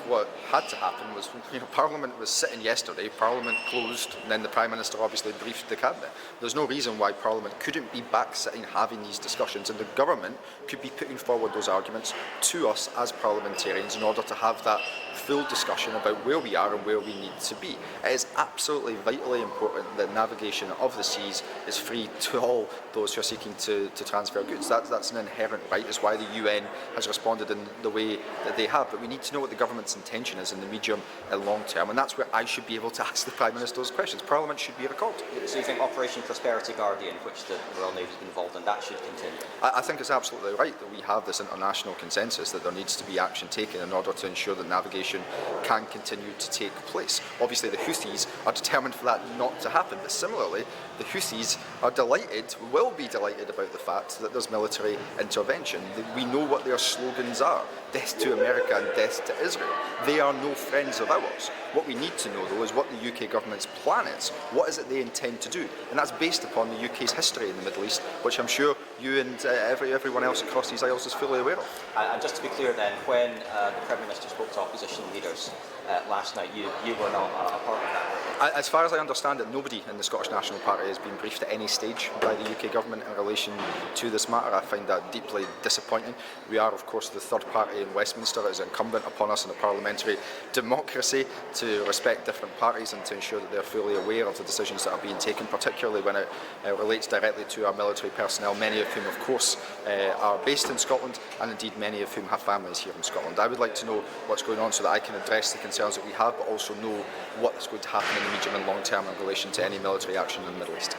what had to happen was, Parliament was sitting yesterday, Parliament closed, and then the Prime Minister obviously briefed the Cabinet. There's no reason why Parliament couldn't be back sitting having these discussions, and the government could be putting forward those arguments to us as parliamentarians in order to have that full discussion about where we are and where we need to be. It is absolutely vitally important that navigation of the seas is free to all those who are seeking to transfer goods. That's an inherent right. It's why the UN has responded in the way that they have. But we need to know what the government's intention is in the medium and long term, and that's where I should be able to ask the Prime Minister those questions. Parliament should be recalled. So you think Operation Prosperity Guardian, which the Royal Navy has been involved in, that should continue? I think it's absolutely right that we have this international consensus that there needs to be action taken in order to ensure that navigation can continue to take place. Obviously the Houthis are determined for that not to happen, but similarly the Houthis are delighted, will be delighted about the fact that there's military intervention. We know what their slogans are: death to America and death to Israel. They are no friends of ours. What we need to know though is what the UK government's plan is. What is it they intend to do? And that's based upon the UK's history in the Middle East, which I'm sure you and everyone else across these aisles is fully aware of. And just to be clear then, when the Prime Minister spoke to opposition leaders last night, you were not a part of that? As far as I understand it, nobody in the Scottish National Party has been briefed at any stage by the UK government in relation to this matter. I find that deeply disappointing. We are, of course, the third party in Westminster. It is incumbent upon us in a parliamentary democracy to respect different parties and to ensure that they're fully aware of the decisions that are being taken, particularly when it relates directly to our military personnel, many of whom, of course, are based in Scotland, and indeed many of whom have families here in Scotland. I would like to know what's going on so that I can address the concerns that we have, but also know what is going to happen in the medium and long term in relation to any military action in the Middle East.